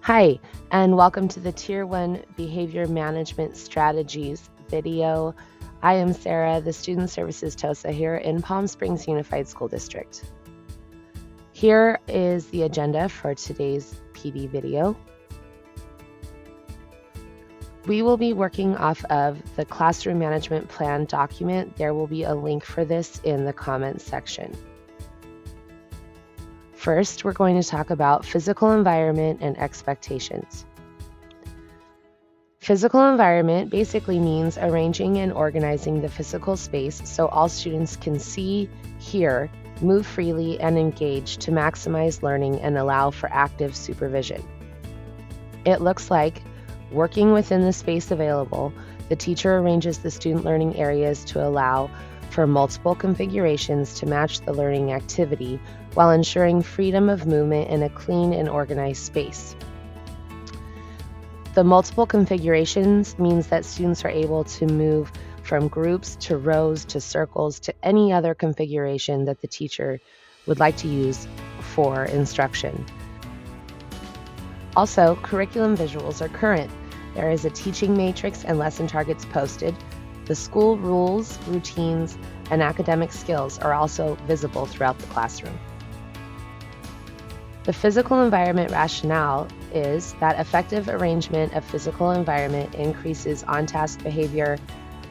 Hi, and welcome to the Tier 1 Behavior Management Strategies video. I am Sarah, the Student Services TOSA here in Palm Springs Unified School District. Here is the agenda for today's PD video. We will be working off of the Classroom Management Plan document. There will be a link for this in the comments section. First, we're going to talk about physical environment and expectations. Physical environment basically means arranging and organizing the physical space so all students can see, hear, move freely, and engage to maximize learning and allow for active supervision. It looks like working within the space available, the teacher arranges the student learning areas to allow for multiple configurations to match the learning activity while ensuring freedom of movement in a clean and organized space. The multiple configurations means that students are able to move from groups to rows to circles to any other configuration that the teacher would like to use for instruction. Also, curriculum visuals are current. There is a teaching matrix and lesson targets posted. The school rules, routines, and academic skills are also visible throughout the classroom. The physical environment rationale is that effective arrangement of physical environment increases on-task behavior,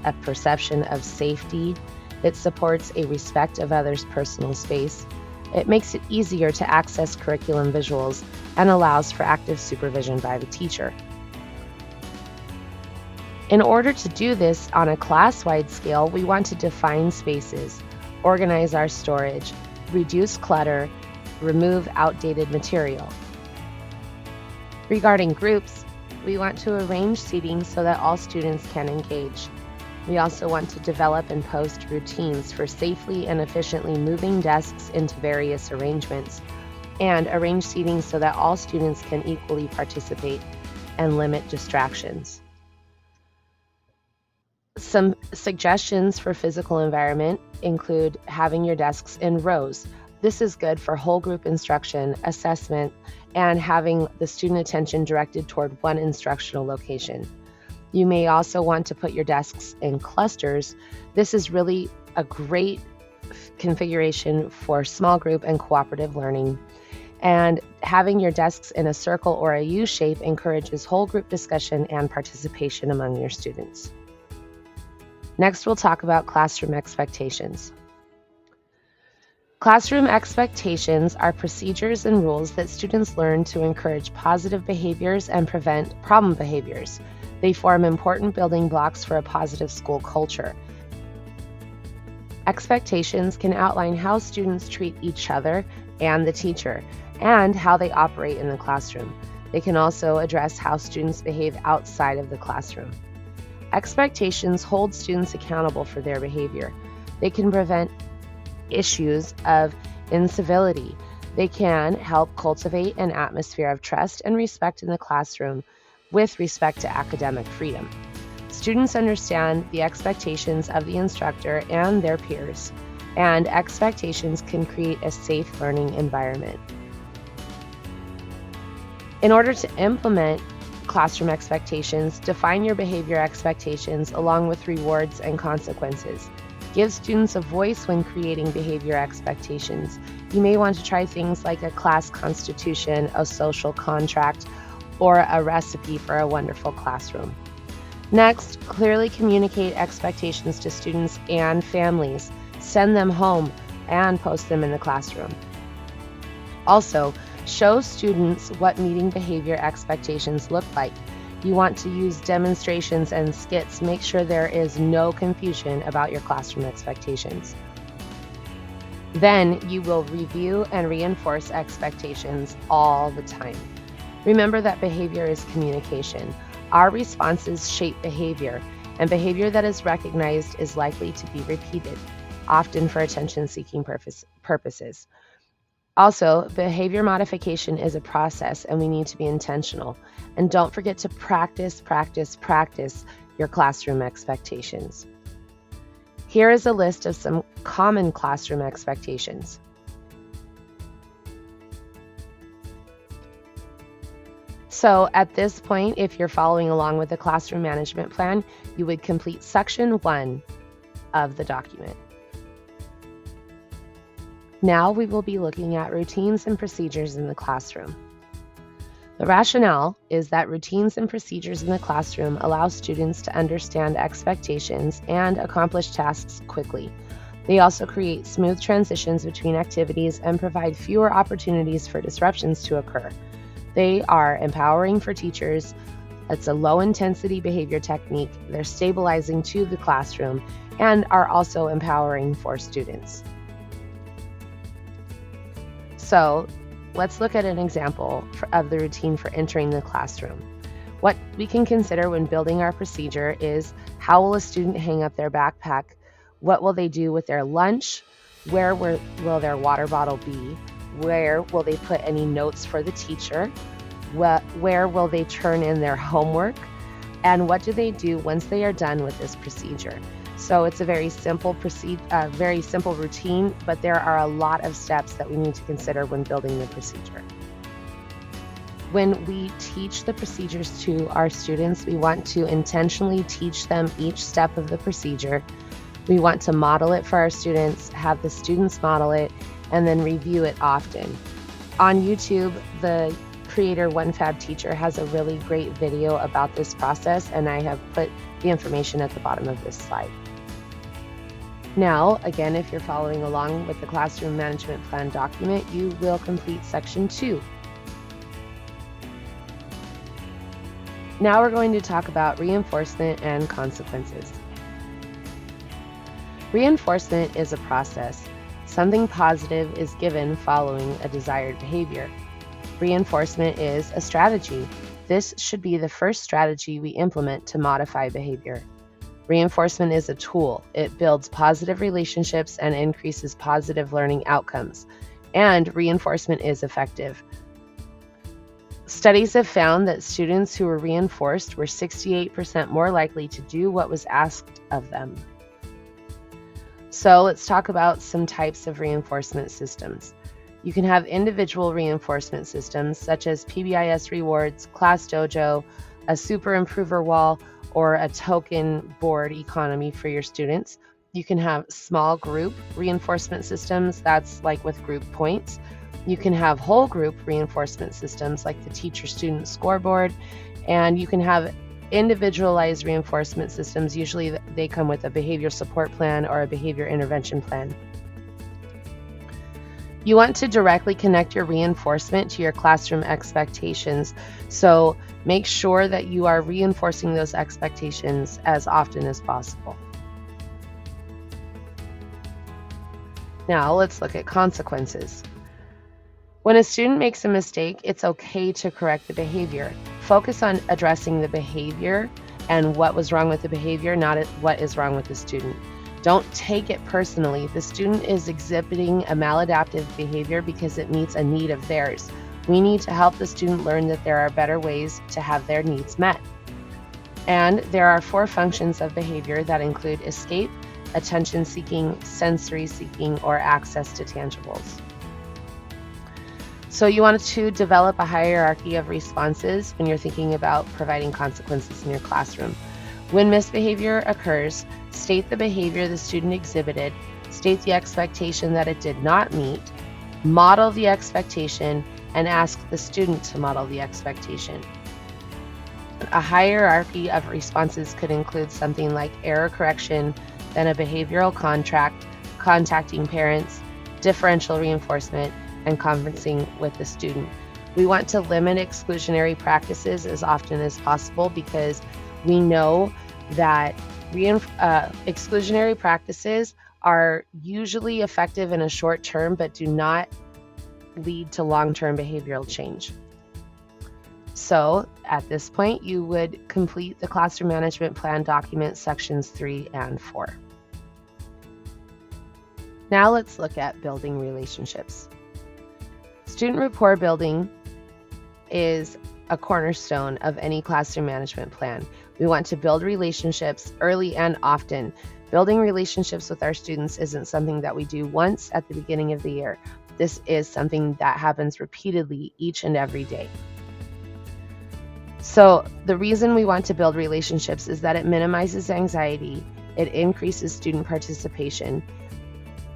a perception of safety. It supports a respect of others' personal space. It makes it easier to access curriculum visuals and allows for active supervision by the teacher. In order to do this on a class-wide scale, we want to define spaces, organize our storage, reduce clutter, remove outdated material. Regarding groups, we want to arrange seating so that all students can engage. We also want to develop and post routines for safely and efficiently moving desks into various arrangements, and arrange seating so that all students can equally participate and limit distractions. Some suggestions for physical environment include having your desks in rows. This is good for whole group instruction, assessment, and having the student attention directed toward one instructional location. You may also want to put your desks in clusters. This is really a great configuration for small group and cooperative learning. And having your desks in a circle or a U shape encourages whole group discussion and participation among your students. Next, we'll talk about classroom expectations. Classroom expectations are procedures and rules that students learn to encourage positive behaviors and prevent problem behaviors. They form important building blocks for a positive school culture. Expectations can outline how students treat each other and the teacher, and how they operate in the classroom. They can also address how students behave outside of the classroom. Expectations hold students accountable for their behavior. They can prevent issues of incivility. They can help cultivate an atmosphere of trust and respect in the classroom with respect to academic freedom. Students understand the expectations of the instructor and their peers, and expectations can create a safe learning environment. In order to implement classroom expectations, define your behavior expectations along with rewards and consequences. Give students a voice when creating behavior expectations. You may want to try things like a class constitution, a social contract, or a recipe for a wonderful classroom. Next, clearly communicate expectations to students and families. Send them home and post them in the classroom. Also, show students what meeting behavior expectations look like. You want to use demonstrations and skits. Make sure there is no confusion about your classroom expectations. Then you will review and reinforce expectations all the time. Remember that behavior is communication. Our responses shape behavior, and behavior that is recognized is likely to be repeated, often for attention-seeking purposes. Also, behavior modification is a process, and we need to be intentional. And don't forget to practice your classroom expectations. Here is a list of some common classroom expectations. So at this point, if you're following along with the classroom management plan, you would complete section 1 of the document. Now we will be looking at routines and procedures in the classroom. The rationale is that routines and procedures in the classroom allow students to understand expectations and accomplish tasks quickly. They also create smooth transitions between activities and provide fewer opportunities for disruptions to occur. They are empowering for teachers. It's a low-intensity behavior technique. They're stabilizing to the classroom and are also empowering for students. So let's look at an example of the routine for entering the classroom. What we can consider when building our procedure is: how will a student hang up their backpack? What will they do with their lunch? Where will their water bottle be? Where will they put any notes for the teacher? Where will they turn in their homework? And what do they do once they are done with this procedure? So it's a very simple routine, but there are a lot of steps that we need to consider when building the procedure. When we teach the procedures to our students, we want to intentionally teach them each step of the procedure. We want to model it for our students, have the students model it, and then review it often. On YouTube, the creator OneFab Teacher has a really great video about this process, and I have put the information at the bottom of this slide. Now, again, if you're following along with the classroom management plan document, you will complete section 2. Now we're going to talk about reinforcement and consequences. Reinforcement is a process. Something positive is given following a desired behavior. Reinforcement is a strategy. This should be the first strategy we implement to modify behavior. Reinforcement is a tool. It builds positive relationships and increases positive learning outcomes. And reinforcement is effective. Studies have found that students who were reinforced were 68% more likely to do what was asked of them. So let's talk about some types of reinforcement systems. You can have individual reinforcement systems such as PBIS rewards, Class Dojo, a super improver wall, or a token board economy for your students. You can have small group reinforcement systems, that's like with group points. You can have whole group reinforcement systems like the teacher-student scoreboard, and you can have individualized reinforcement systems. Usually they come with a behavior support plan or a behavior intervention plan. You want to directly connect your reinforcement to your classroom expectations, so make sure that you are reinforcing those expectations as often as possible. Now let's look at consequences. When a student makes a mistake, it's okay to correct the behavior. Focus on addressing the behavior and what was wrong with the behavior, not what is wrong with the student. Don't take it personally. The student is exhibiting a maladaptive behavior because it meets a need of theirs. We need to help the student learn that there are better ways to have their needs met. And there are 4 functions of behavior that include escape, attention seeking, sensory seeking, or access to tangibles. So you want to develop a hierarchy of responses when you're thinking about providing consequences in your classroom. When misbehavior occurs, state the behavior the student exhibited, state the expectation that it did not meet, model the expectation, and ask the student to model the expectation. A hierarchy of responses could include something like error correction, then a behavioral contract, contacting parents, differential reinforcement, and conferencing with the student. We want to limit exclusionary practices as often as possible because we know that exclusionary practices are usually effective in a short term but do not lead to long-term behavioral change. So at this point, you would complete the classroom management plan document sections 3 and 4. Now let's look at building relationships. Student rapport building is a cornerstone of any classroom management plan. We want to build relationships early and often. Building relationships with our students isn't something that we do once at the beginning of the year. This is something that happens repeatedly each and every day. So the reason we want to build relationships is that it minimizes anxiety, it increases student participation,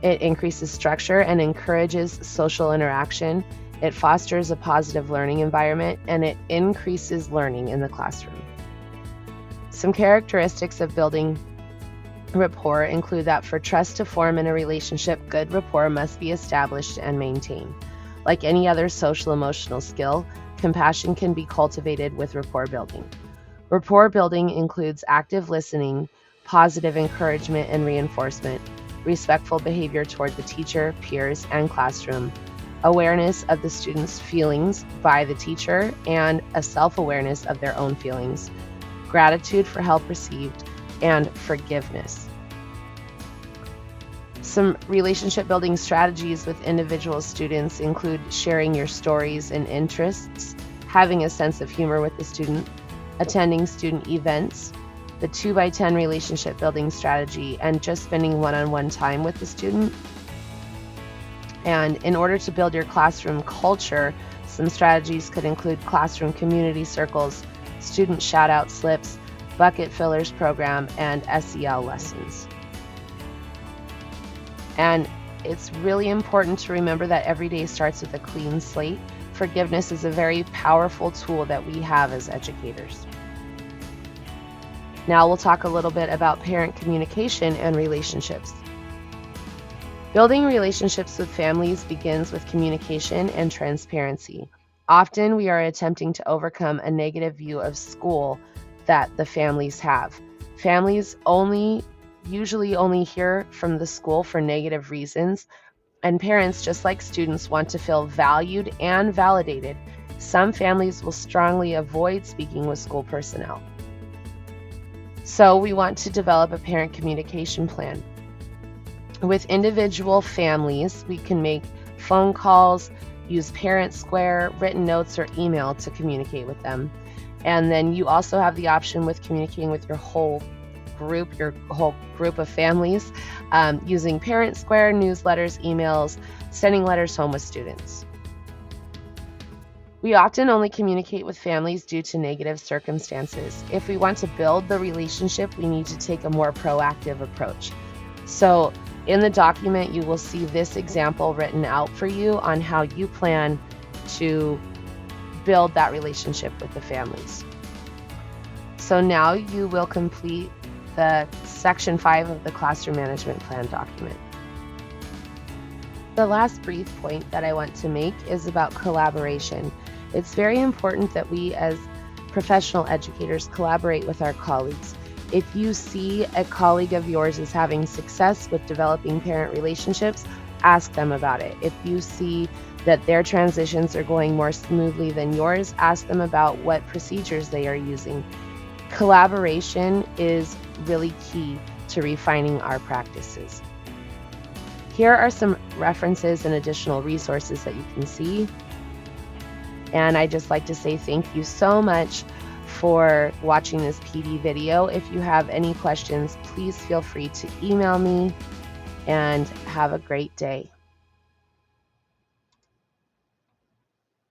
it increases structure and encourages social interaction, it fosters a positive learning environment, and it increases learning in the classroom. Some characteristics of building rapport include that for trust to form in a relationship, good rapport must be established and maintained. Like any other social emotional skill, compassion can be cultivated with rapport building. Rapport building includes active listening, positive encouragement and reinforcement, respectful behavior toward the teacher, peers, and classroom, awareness of the student's feelings by the teacher, and a self-awareness of their own feelings, gratitude for help received, and forgiveness. Some relationship building strategies with individual students include sharing your stories and interests, having a sense of humor with the student, attending student events, the 2x10 relationship building strategy, and just spending one-on-one time with the student. And in order to build your classroom culture, some strategies could include classroom community circles, student shout-out slips, bucket fillers program, and SEL lessons. And it's really important to remember that every day starts with a clean slate. Forgiveness is a very powerful tool that we have as educators. Now we'll talk a little bit about parent communication and relationships. Building relationships with families begins with communication and transparency. Often we are attempting to overcome a negative view of school that the families have. Families usually only hear from the school for negative reasons, and parents, just like students, want to feel valued and validated. Some families will strongly avoid speaking with school personnel. So we want to develop a parent communication plan. With individual families, we can make phone calls, use Parent Square, written notes, or email to communicate with them. And then you also have the option with communicating with your whole group of families, using Parent Square, newsletters, emails, sending letters home with students. We often only communicate with families due to negative circumstances. If we want to build the relationship, we need to take a more proactive approach. So in the document, you will see this example written out for you on how you plan to build that relationship with the families. So now you will complete the section 5 of the classroom management plan document. The last brief point that I want to make is about collaboration. It's very important that we as professional educators collaborate with our colleagues. If you see a colleague of yours is having success with developing parent relationships, ask them about it. If you see that their transitions are going more smoothly than yours, ask them about what procedures they are using. Collaboration is really key to refining our practices. Here are some references and additional resources that you can see. And I'd just like to say thank you so much for watching this PD video. If you have any questions, please feel free to email me, and have a great day.